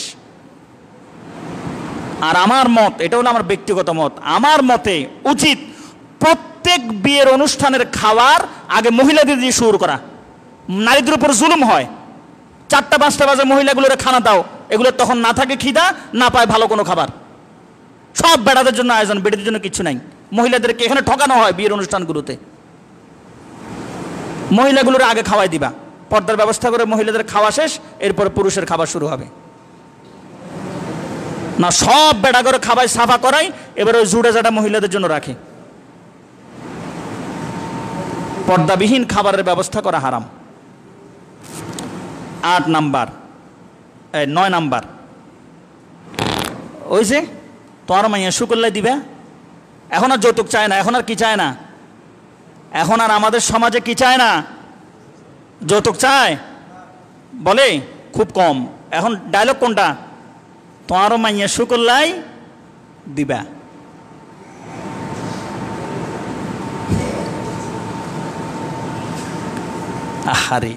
আর আমার মত, এটা হলো আমার ব্যক্তিগত মত, আমার মতে উচিত প্রত্যেক বিয়ের অনুষ্ঠানের খাবার আগে মহিলাদের দিয়ে শুরু করা। নারীদের উপর জুলুম হয়, 4টা-5টা বাজে মহিলাগুলোর খানা দাও, এগুলো তখন না থাকে খিদা, না পায় ভালো কোনো খাবার। সব বেড়াদের জন্য আয়োজন, বেড়াদের জন্য কিছু নাই। মহিলাদেরকে এখানে ঠকানো হয় বিয়ের অনুষ্ঠানগুলোতে। মহিলাগুলোর আগে খাওয়াই দিবা, পর্দার ব্যবস্থা করে মহিলাদের খাওয়া শেষ, এরপরে পুরুষের খাবার শুরু হবে। না, সব বেড়া করে খাবাই সাফা করাই, এবার ওই জুড়ে জাটা মহিলাদের জন্য রাখে। পর্দাবিহীন খাবারের ব্যবস্থা করা হারাম। 8 নাম্বার, 9 নাম্বার, ওই যে তোমার মাইয়া শুকুল্লাই দিবে। এখন আর যৌতুক চায় না, এখন আর কি চায় না? এখন আর আমাদের সমাজে কি চায় না? যৌতুক চায় বলে খুব কম। এখন ডায়লগ কোনটা? তোমারও মাইয়া শুকুল্লাই দিবা। আহারে,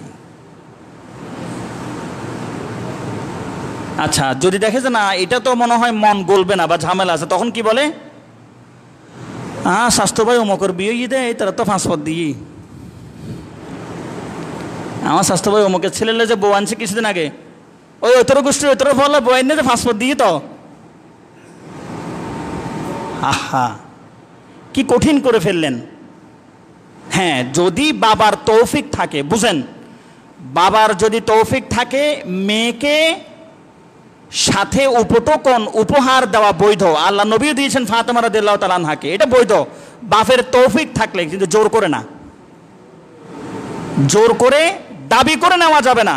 আচ্ছা যদি দেখে যে না এটা তো মনে হয় মন গলবে না বা ঝামেলা আছে, তখন কি বলে? স্বাস্থ্য ভাই অমুকের বিয়ে দেয়, তারা তো 5 পদ দিই। আমার স্বাস্থ্য ভাই অমুকের ছেলেলে যে বউ আনছে কিছুদিন আগে, ওই তোর গোষ্ঠী তোর ফল বউ এনে যে 5 পদ দিয়ে তো। আহা, কি কঠিন করে ফেললেন। হ্যাঁ, যদি বাবার তৌফিক থাকে, বুঝেন, বাবার যদি তৌফিক থাকে মেয়েকে সাথে উপটোকন উপহার দেওয়া বৈধ। আল্লাহ নবীও দিয়েছেন ফাতেমা রাদিয়াল্লাহু তাআলা আনহাকে, এটা বৈধ বাপের তৌফিক থাকলে, কিন্তু জোর করে না, জোর করে দাবি করে নেওয়া যাবে না।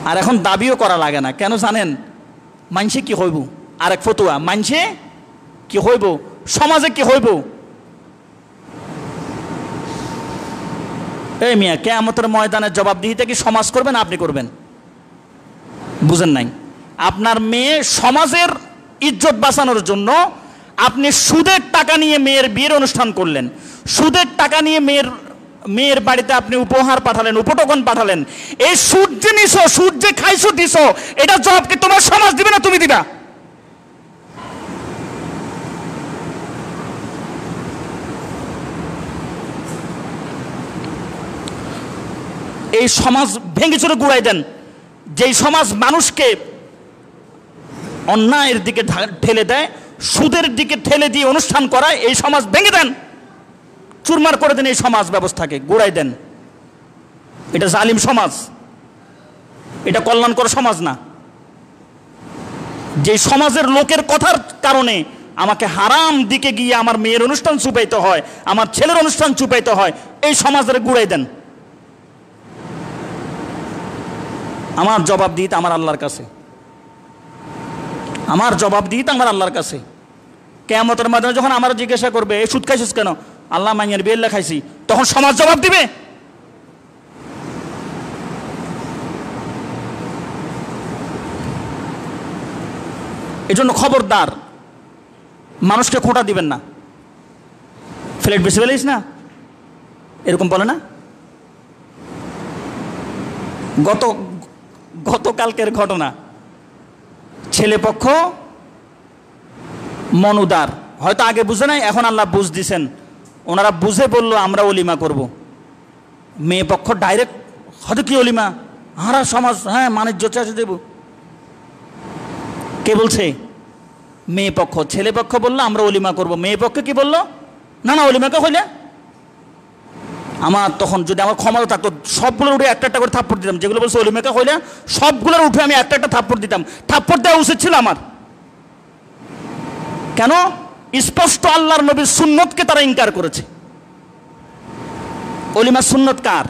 আর এখন দাবিও করা লাগে না, কেন জানেন? মানছে কি হইব, আরেক ফতুয়া, মানছে কি হইব, সমাজে কি হইব। এই মিয়া, কিয়ামতের ময়দানের জবাবদিহিতা কি সমাজ করবেন, আপনি করবেন? বুঝেন নাই? আপনার মেয়ে সমাজের ইজ্জত বাঁচানোর জন্য আপনি সুদের টাকা নিয়ে মেয়ের বিয়ের অনুষ্ঠান করলেন, সুদের টাকা নিয়ে মেয়ের বাড়িতে আপনি উপহার পাঠালেন, উপটোকন পাঠালেন। এই সুদ যে নিছো, সুদ যে খাইছো দিছো, এটা জবাব কি তোমার সমাজ দিবে না তুমি দিবা? এই সমাজ ভেঙে চুরে গুড়াই দেন। যেই সমাজ মানুষকে অন্যায়ের দিকে ঠেলে দেয়, সুদের দিকে ঠেলে দিয়ে অনুষ্ঠান করায়, এই সমাজ ভেঙে দেন, চুরমার করে দেন, এই সমাজ ব্যবস্থাকে গুড়াই দেন। এটা জালিম সমাজ, এটা কল্যাণকর সমাজ না। যে সমাজের লোকের কথার কারণে আমাকে হারাম দিকে গিয়ে আমার মেয়ের অনুষ্ঠান চুপাইতে হয়, আমার ছেলের অনুষ্ঠান চুপাইতে হয়, এই সমাজের গুড়াই দেন। আমার জবাব দিতে আমার আল্লাহর কাছে, আমার জবাব দিতে আমার আল্লাহর কাছে। কিয়ামতের মাধ্যমে যখন আমার জিজ্ঞাসা করবে এই সুদ খাইছিস কেন, আল্লাহ মাইয়ার বিয়ে লেখাইছি, তখন সমাজ জবাব দিবে। এই জন্য খবরদার, মানুষকে খোঁটা দিবেন না। ফ্ল্যাট বেশি ফেলিস না, এরকম বলে না? গতকালকের ঘটনা, ছেলে পক্ষ মনুদার, হয়তো আগে বুঝে নাই, এখন আল্লাহ বুঝ দিছেন, ওনারা বুঝে বলল আমরা অলিমা করব। মেয়ে পক্ষ ডাইরেক্ট, হয়তো কি অলিমা, হারা সমাজ, হ্যাঁ মানের জোচা দেব। কে বলছে? মেয়ে পক্ষ। ছেলে পক্ষ বললো আমরা অলিমা করব, মেয়ে পক্ষ কি বললো? না না, অলিমাকে হইলে। আমার তখন যদি আমার ক্ষমতা থাকতো সবগুলোর উঠে একটা একটা করে থাপ্পড় দিতাম। যেগুলো বলছে অলিমাকে হইলে সবগুলোর উঠে আমি একটা একটা থাপ্পড় দিতাম। থাপ্পড় দেওয়া উচিত ছিল আমার। কেন? স্পষ্ট আল্লাহর নবীর সুন্নতকে তারা ইনকার করেছে। অলিমা সুন্নত কার?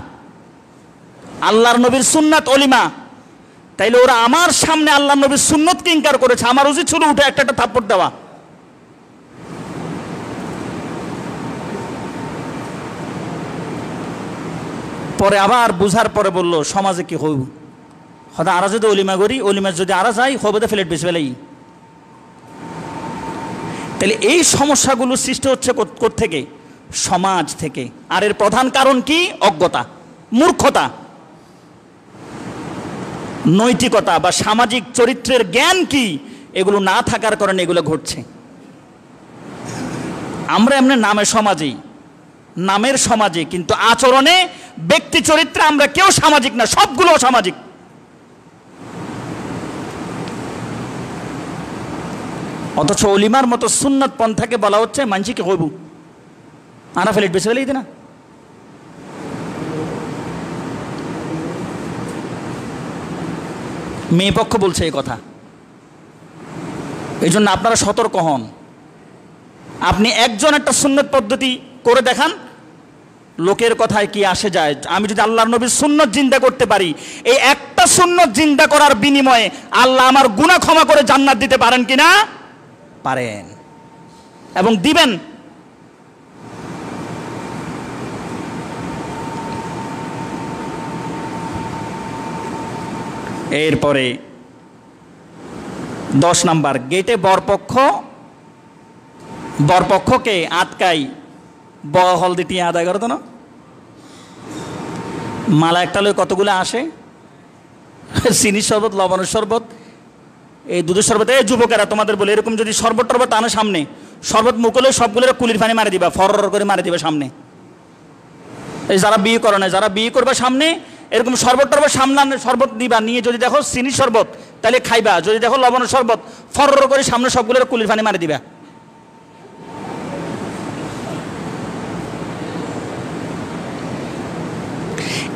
আল্লাহর নবীর সুন্নাত অলিমা। তাইলে ওরা আমার সামনে আল্লাহর নবীর সুন্নতকে ইনকার করেছে, আমার উচিত ছিল উঠে একটা একটা থাপ্পড় দেওয়া। পরে আবার বুঝার পরে বলল সমাজে কি হইব, হয়তো আরা যদি অলিমা করি, অলিমা যদি আরা যাই হবে ফ্লেট বেশি ফেলাই। তাহলে এই সমস্যাগুলো সৃষ্টি হচ্ছে কোত্থেকে? সমাজ থেকে। আর এর প্রধান কারণ কি? অজ্ঞতা, মূর্খতা, নৈতিকতা বা সামাজিক চরিত্রের জ্ঞান কি, এগুলো না থাকার কারণে এগুলো ঘটছে। আমরা এমনি নামে সমাজেই, নামের সমাজে, কিন্তু আচরণে, ব্যক্তি চরিত্রে আমরা কেউ সামাজিক না, সবগুলো অসামাজিক। অথচ অলিমার মতো সুন্নত পন্থাকে বলা হচ্ছে মানসিকে হইব আনা ফেলেট বেশি ফেলেই না। মেয়ে পক্ষ বলছে এই কথা, এই জন্য আপনারা সতর্ক হন। আপনি একজন একটা সুন্নত পদ্ধতি করে দেখান, লোকের কথায় কি আসে যায়। আমি যদি আল্লাহর নবীর সুন্নত জিন্দা করতে পারি, এই একটা সুন্নত জিন্দা করার বিনিময়ে আল্লাহ আমার গুনাহ ক্ষমা করে জান্নাত দিতে পারেন কিনা? পারেন, এবং দিবেন। এরপরে 10 নাম্বার, গেটে বরপক্ষকে আটকাই হলদি টিয়া আদায় করতো না। মালা একটা লই কতগুলো আসে, চিনির শরবত, লবণের শরবত, এই দুধের শরবত। এই যুবকেরা তোমাদের বলে, এরকম যদি শরবত টরবত আনো সামনে, শরবত মুখলে সবগুলো কুলির পানি মারি দিবা, ফর করে মারি দিবা সামনে। এই যারা বিয়ে করে না, যারা বিয়ে করবে সামনে এরকম শরবত টরবত সামনে শরবত দিবা, নিয়ে যদি দেখো চিনির শরবত তাহলে খাইবা, যদি দেখো লবণের শরবত ফর করে সামনে সবগুলো কুলির পানি মারি দিবা।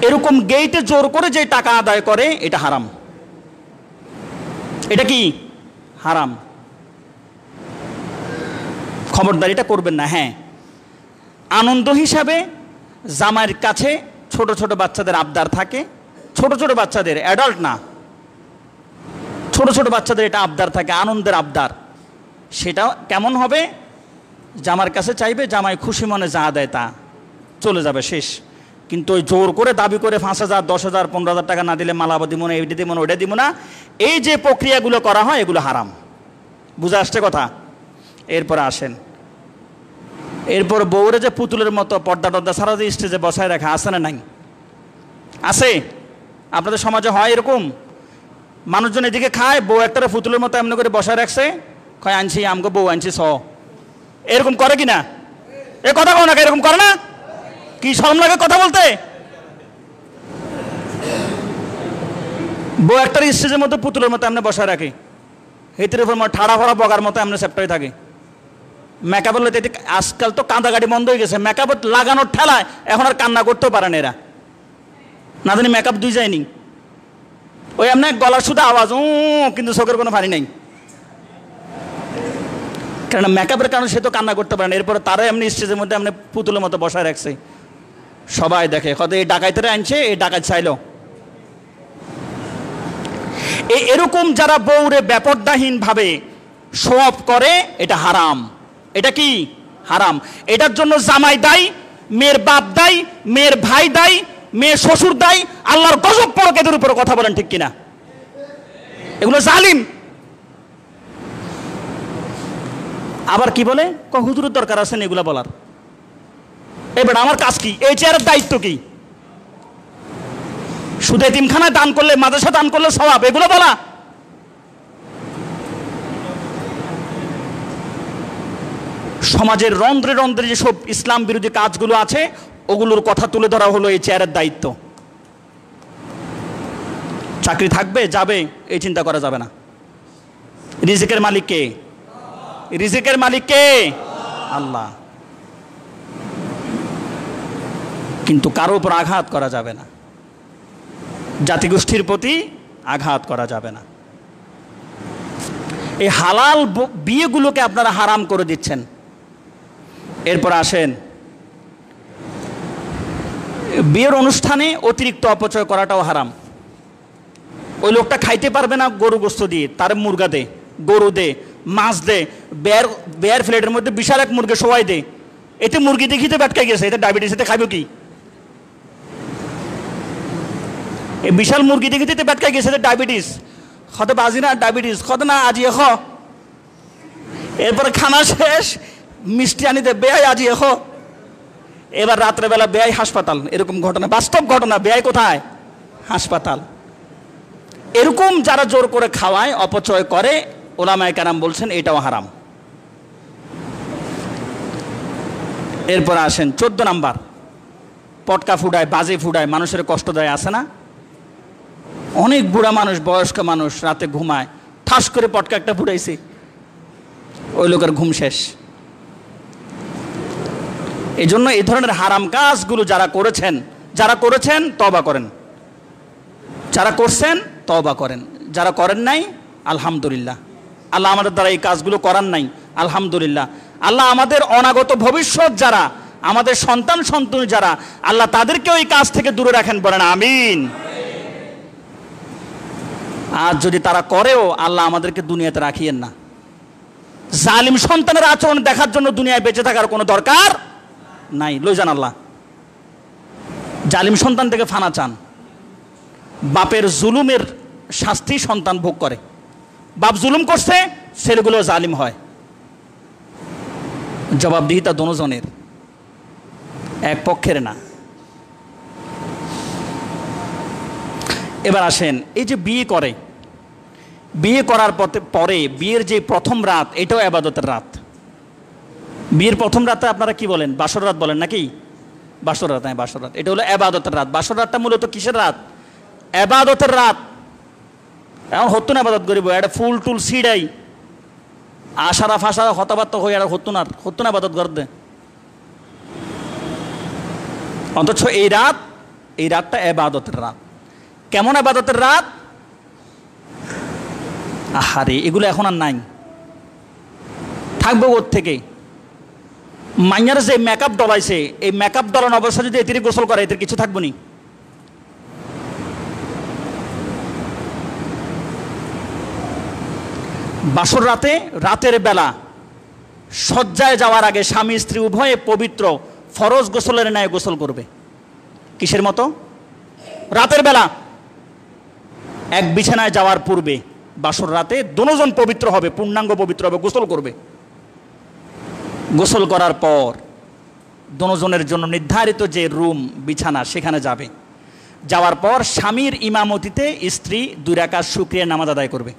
এরকম গেইটে জোর করে যে টাকা আদায় করে, এটা হারাম। এটা কি? হারাম। খবরদার এটা করবেন না। হ্যাঁ, আনন্দ হিসাবে জামাইয়ের কাছে ছোট ছোট বাচ্চাদের আবদার থাকে, ছোট ছোট বাচ্চাদের, অ্যাডাল্ট না, ছোট ছোট বাচ্চাদের এটা আবদার থাকে, আনন্দের আবদার। সেটা কেমন হবে? জামার কাছে চাইবে, জামাই খুশি মনে যা দেয় তা চলে যাবে, শেষ। কিন্তু ওই জোর করে দাবি করে 5,000, 10,000, 15,000 টাকা না দিলে মালাবা দিব না, এইটা দিব না, ওইটা দিব না, এই যে প্রক্রিয়াগুলো করা হয় এগুলো হারাম। বুঝে আসছে কথা? এরপরে আসেন, এরপর বউরে যে পুতুলের মতো পর্দা টর্দা সারা যে স্টেজে বসায় রাখা, আছে না নাই? আছে। আপনাদের সমাজে হয় এরকম? মানুষজন এদিকে খায়, বউ একটা পুতুলের মতো এমনি করে বসায় রাখছে, কয় আনছি আমগো বউ আনছি স। এরকম করে কিনা? এ কথা কও না, এরকম করে না? কি শরম লাগে কথা বলতে? বউ একটা স্টেজের মতো পুতুলের মতো এমনি বসায় রাখে, হেতের উপর ঠাড়া ফাড়া বগার মতো এমনি সেপ্টাই থাকে। মেকআপের লইতে আজকাল তো কাঁদা গাড়ি বন্ধ হয়ে গেছে, মেকআপ লাগানোর ঠেলায় এখন আর কান্না করতেও পারে না এরা, না জানি মেকআপ দুই যায়নি, ওই এমনি গলার শুধু আওয়াজ, কিন্তু চোখের কোনো পানি নাই, কেননা মেকআপের কারণে সে তো কান্না করতে পারে না। এরপরে তারা এমনি স্টেজের মধ্যে এমনি পুতুলের মতো বসায় রাখছে, সবাই দেখে, কত এই ডাকাইতে আনছে, এই ডাকাত চাইলো। এরকম যারা বউরে বেপরদাহীন ভাবে শো অফ করে, এটা হারাম। এটা কি? হারাম। এটার জন্য জামাই দায়ী, মেয়ের বাপ দায়ী, মেয়ের ভাই দায়ী, মেয়ের শ্বশুর দায়ী, আল্লাহর গজব পড়ুক এদের উপরে। কথা বলেন ঠিক কিনা? এগুলো জালিম। আবার কি বলে, হুজুরের দরকার আছে না এগুলা বলার? এবার আমার কাজ কি? এই চেয়ারের দায়িত্ব কি? শুধু এতিমখানায় দান করলে, মাদ্রাসা দান করলে সওয়াব, এগুলো বলা? সমাজের রন্ধ্রে রন্ধ্রে যেসব ইসলাম বিরোধী কাজগুলো আছে, ওগুলোর কথা তুলে ধরা হলো এই চেয়ারের দায়িত্ব। চাকরি থাকবে, যাবে, এই চিন্তা করা যাবে না। রিজিকের মালিক কে? রিজিকের মালিক কে? আল্লাহ। কিন্তু কারো উপর আঘাত করা যাবে না, জাতিগোষ্ঠীর প্রতি আঘাত করা যাবে না। এই হালাল বিয়েগুলোকে আপনারা হারাম করে দিচ্ছেন। এরপর আসেন, বিয়ের অনুষ্ঠানে অতিরিক্ত অপচয় করাটাও হারাম। ওই লোকটা খাইতে পারবে না গরু গোস্ত দিয়ে, তার মুরগা দে, গরু দে, মাছ দে, বেয়ার ফ্লেটের মধ্যে বিশাল এক মুরগি সবাই দে। এতে মুরগি দেখিতে ব্যাটকা গেছে, এতে ডায়াবেটিস, এতে খাইব কি? এই বিশাল মুরগি দেখিতে এতে ব্যাটকা গেছে, এতে ডায়াবেটিস। হতে বাজি না ডায়াবেটিস, হতে না আজিয়ে খ। এরপরে খানা শেষ, মিষ্টি আনিতে বেয়াই আজিয়ে খ। এবার রাত্রেবেলা বেয়াই হাসপাতাল। এরকম ঘটনা, বাস্তব ঘটনা। বেয়াই কোথায়? হাসপাতাল। এরকম যারা জোর করে খাওয়ায়, অপচয় করে, ওলামায়ে কেরাম বলছেন এটাও হারাম। এরপর আসেন 14 নাম্বার, পটকা ফুটায়, বাজে ফুটায়, মানুষের কষ্ট দেয়, আছে না? অনেক বুড়া মানুষ, বয়স্ক মানুষ রাতে ঘুমায়, ঠাস করে পটকা একটা ফুটাইছে, ওই লোকের ঘুম শেষ। এই জন্য এই ধরনের হারাম কাজগুলো যারা করেছেন তওবা করেন, যারা করছেন তওবা করেন, যারা করেন নাই আলহামদুলিল্লাহ। আল্লাহ আমাদের দ্বারা এই কাজগুলো করার নাই, আলহামদুলিল্লাহ। আল্লাহ আমাদের অনাগত ভবিষ্যৎ যারা, আমাদের সন্তান সন্ততি যারা, আল্লাহ তাদেরকেও এই কাজ থেকে দূরে রাখেন, বলেন আমিন। আর যদি তারা করেও, আল্লাহ আমাদেরকে দুনিয়াতে রাখিয়েন না। জালিম সন্তানের আচরণ দেখার জন্য দুনিয়ায় বেঁচে থাকার কোনো দরকার নাই। লই যান আল্লাহ। জালিম সন্তান থেকে ফানা চান। বাপের জুলুমের শাস্তি সন্তান ভোগ করে। বাপ জুলুম করছে, ছেলেগুলো জালিম হয়। জবাবদিহিতা দোনোজনের, এক পক্ষের না। এবার আসেন, এই যে বিয়ে করে, বিয়ে করার পরে বিয়ের যে প্রথম রাত, এটাও ইবাদতের রাত। বিয়ের প্রথম রাতে আপনারা কি বলেন? বাসর রাত বলেন নাকি? বাসর রাত, হ্যাঁ বাসর রাত। এটা হলো ইবাদতের রাত। বাসর রাতটা মূলত কিসের রাত? ইবাদতের রাত। এখন হতো না ইবাদত করিব, একটা ফুল টুল ছিড়াই আশারা ফাঁসারা হতাবার্তা হয়ে আর হতো না ইবাদত করতে। অথচ এই রাতটা ইবাদতের রাত। কেমন ইবাদতের রাত? আহারে, এগুলো এখন আর নাই। থাকবে ওর থেকে মাইয়ার যে মেকআপ ডলাইছে, এই মেকআপ ডলানো অবস্থা যদি এতে গোসল করে, এদের কিছু থাকবো নি। বাসর রাতে, রাতের বেলা শয্যায় যাওয়ার আগে স্বামী স্ত্রী উভয়ে পবিত্র ফরজ গোসলের ন্যায় গোসল করবে। কিসের মতো? রাতের বেলা এক বিছানায় যাওয়ার পূর্বে বাসর রাতে দুজন পবিত্র হবে, পূর্ণাঙ্গ পবিত্র হবে, গোসল করবে। গোসল করার পর দুজনের জন্য নির্ধারিত যে রুম, বিছানা, সেখানে যাবে। যাওয়ার পর স্বামীর ইমামতিতে স্ত্রী 2 রাকাত শুকরিয়ার নামাজ আদায় করবে,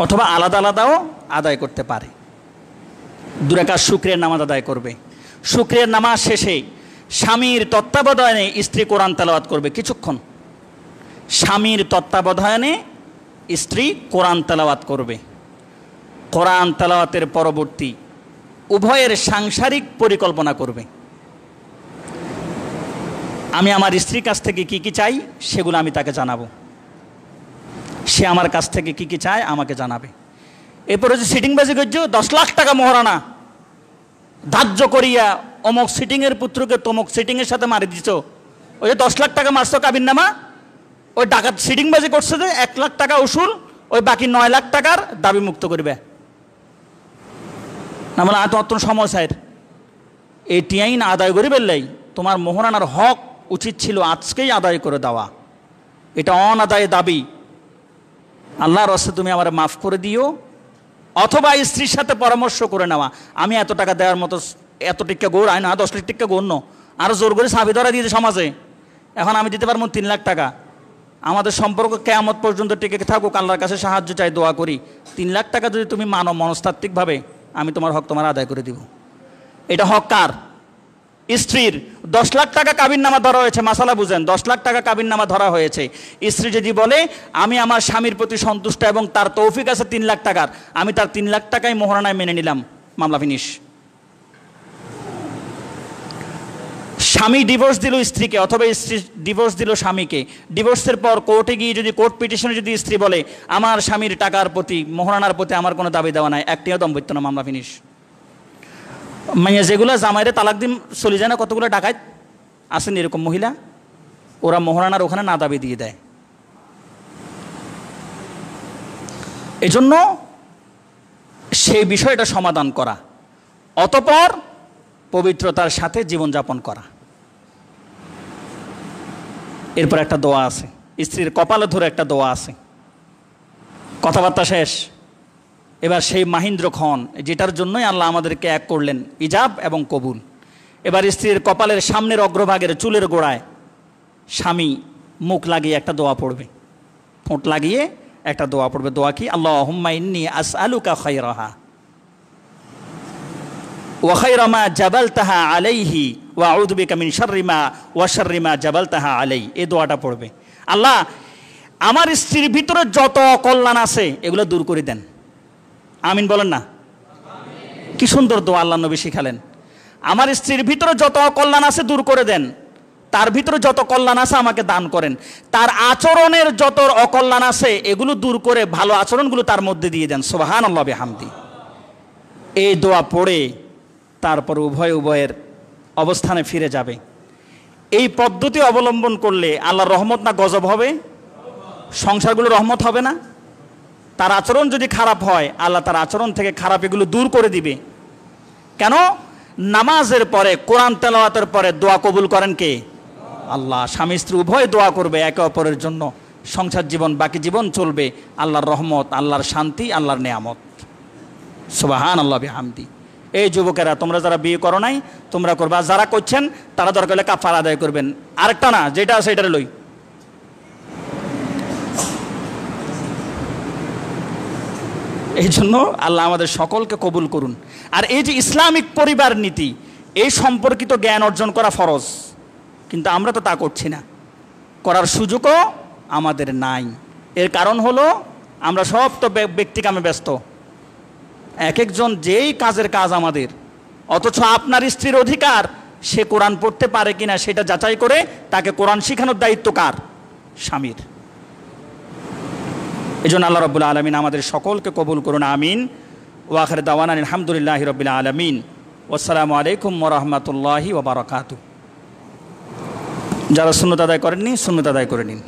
অথবা আলাদা আলাদাও আদায় করতে পারে। 2 রাকাত শুকরিয়ার নামাজ আদায় করবে। শুকরিয়ার নামাজ শেষে স্বামীর তত্ত্বাবধানে স্ত্রী কোরআন তেলাওয়াত করবে কিছুক্ষণ। স্বামীর তত্ত্বাবধানে স্ত্রী কোরআন তেলাওয়াত করবে। কোরআন তেলাওয়াতের পরবর্তী উভয়ের সাংসারিক পরিকল্পনা করবে। আমি আমার স্ত্রীর কাছ থেকে কি কি চাই সেগুলো আমি তাকে জানাবো, সে আমার কাছ থেকে কি কি চায় আমাকে জানাবে। এরপরে যে সিটিংবাজি করছো, 10 লাখ টাকা মহারানা ধার্য করিয়া অমুক সিটিংয়ের পুত্রকে তমুক সিটিংয়ের সাথে মারি দিছ, ওই যে 10 লাখ টাকা মারছো কাবির নামা, ওই ডাকাত সিটিংবাজি করছে যে 1 লাখ টাকা উসুল, ওই বাকি 9 লাখ টাকার দাবি মুক্ত করবে না। বলে তোমার তো সমস্যার এটি আইন আদায় করে বেললাই, তোমার মোহরানার হক উচিত ছিল আজকেই আদায় করে দেওয়া, এটা অনাদায় দাবি। আল্লাহর রাস্তায় তুমি আমার মাফ করে দিও, অথবা স্ত্রীর সাথে পরামর্শ করে নেওয়া, আমি এত টাকা দেওয়ার মতো এত টিক্কা গৌর আয় না, 10 লাখ টিক্কা গৌর আরও জোর করে সাবি ধরা দিয়েছে সমাজে। এখন আমি দিতে পারবো 3 লাখ টাকা, আমাদের সম্পর্ক কিয়ামত পর্যন্ত টিকে থাকুক, আল্লাহর কাছে সাহায্য চাই, দোয়া করি। 3 লাখ টাকা যদি তুমি মানো মনস্তাত্ত্বিকভাবে, আমি তোমার হক তোমার আদায় করে দিব। এটা হক কার? স্ত্রীর। 10 লাখ টাকা কাবিন নামা ধরা হয়েছে, মাসালা বুঝেন, 10 লাখ টাকা কাবিন নামা ধরা হয়েছে। স্ত্রী যদি বলে আমি আমার স্বামীর প্রতি সন্তুষ্ট এবং তার তৌফিক আছে 3 লাখ টাকার, আমি তার 3 লাখ টাকাই মোহরানায় মেনে নিলাম, মামলা ফিনিশ। স্বামী ডিভোর্স দিল স্ত্রীকে, অথবা স্ত্রী ডিভোর্স দিল স্বামীকে, ডিভোর্সের পর কোর্টে গিয়ে যদি কোর্ট পিটিশনে যদি স্ত্রী বলে আমার স্বামীর টাকার প্রতি, মোহরানার প্রতি আমার কোনো দাবি দেওয়া নাই, একটিও দম্পত্য না, মামলা ফিনিশ। মাইয়া যেগুলো জামাইরে তালাক দিন চলে যায় না, কতগুলো ডাকাত আসেন এরকম মহিলা, ওরা মোহরানার ওখানে না দাবি দিয়ে দেয়। এজন্য সেই বিষয়টা সমাধান করা, অতঃপর পবিত্রতার সাথে জীবনযাপন করা। এরপর একটা দোয়া আছে, স্ত্রীর কপালে ধরে একটা দোয়া আছে। কথাবার্তা শেষ, এবার সেই মাহিন্দ্রক্ষণ যেটার জন্যই আল্লাহ আমাদেরকে এক করলেন, ইজাব এবং কবুল। এবার স্ত্রীর কপালের সামনের অগ্রভাগের চুলের গোড়ায় স্বামী মুখ লাগিয়ে একটা দোয়া পড়বে, ঠোঁট লাগিয়ে একটা দোয়া পড়বে। দোয়া কি? আল্লাহুম্মা ইন্নী আসআলুকা খায়রাহা ওয়া খায়রা মা জাবালতাহা আলাইহি ওয়া আউযু বিকা মিন শাররি মা ওয়া শাররি মা জাবালতাহা আলাই। এই দোয়াটা পড়বে, আল্লাহ আমার স্ত্রীর ভিতরে যত অকল্যাণ আছে এগুলো দূর করে দেন। আমিন বলেন না? কি সুন্দর দোয়া আল্লাহ নবী শিখালেন। আমার স্ত্রীর ভিতরে যত অকল্যাণ আছে দূর করে দেন, তার ভিতরে যত কল্যাণ আছে আমাকে দান করেন, তার আচরণের যত অকল্যাণ আছে এগুলো দূর করে ভালো আচরণগুলো তার মধ্যে দিয়ে দেন। সুবহানাল্লাহ বিহামদি। এই দোয়া পড়ে তারপর উভয়ের অবস্থানে ফিরে যাবে। এই পদ্ধতি অবলম্বন করলে আল্লাহর রহমত না গজব হবে? সংসারগুলো রহমত হবে না? তার আচরণ যদি খারাপ হয় আল্লাহ তার আচরণ থেকে খারাপ এগুলো দূর করে দিবে। কেন? নামাজের পরে, কোরআন তেলাওয়াতের পরে দোয়া কবুল করেন কে? আল্লাহ। স্বামী স্ত্রী উভয় দোয়া করবে একে অপরের জন্য, সংসার জীবন বাকি জীবন চলবে আল্লাহর রহমত, আল্লাহর শান্তি, আল্লাহর নেয়ামত। সুবহানাল্লাহ বিহামদি। এই যুবকেরা, তোমরা যারা বিয়ে করো নাই তোমরা করবা, যারা করছেন তারা দরকার হলে কাফারা আদায় করবেন। আরেকটা না, যেটা আছে এটারে লই। এই জন্য আল্লাহ আমাদের সকলকে কবুল করুন। আর এই যে ইসলামিক পরিবার নীতি, এই সম্পর্কিত জ্ঞান অর্জন করা ফরজ, কিন্তু আমরা তো তা করছি না, করার সুযোগও আমাদের নাই। এর কারণ হলো আমরা সব তো ব্যক্তিকামে ব্যস্ত, এক একজন যেই কাজের কাজ আমাদের, অথচ আপনার স্ত্রীর অধিকার সে কোরআন পড়তে পারে কিনা সেটা যাচাই করে তাকে কোরআন শেখানোর দায়িত্ব কার? স্বামীর। এই জন্য আল্লাহ রাব্বুল আলামিন আমাদের সকলকে কবুল করুন, আমিন। ওয়া আখিরু দাওয়ানা আলহামদুলিল্লাহি রাব্বিল আলামিন। আসসালামু আলাইকুম ওয়া রাহমাতুল্লাহি ওয়া বারাকাতুহু। যারা সুন্নাত আদায় করেননি সুন্নাত আদায় করে নিন।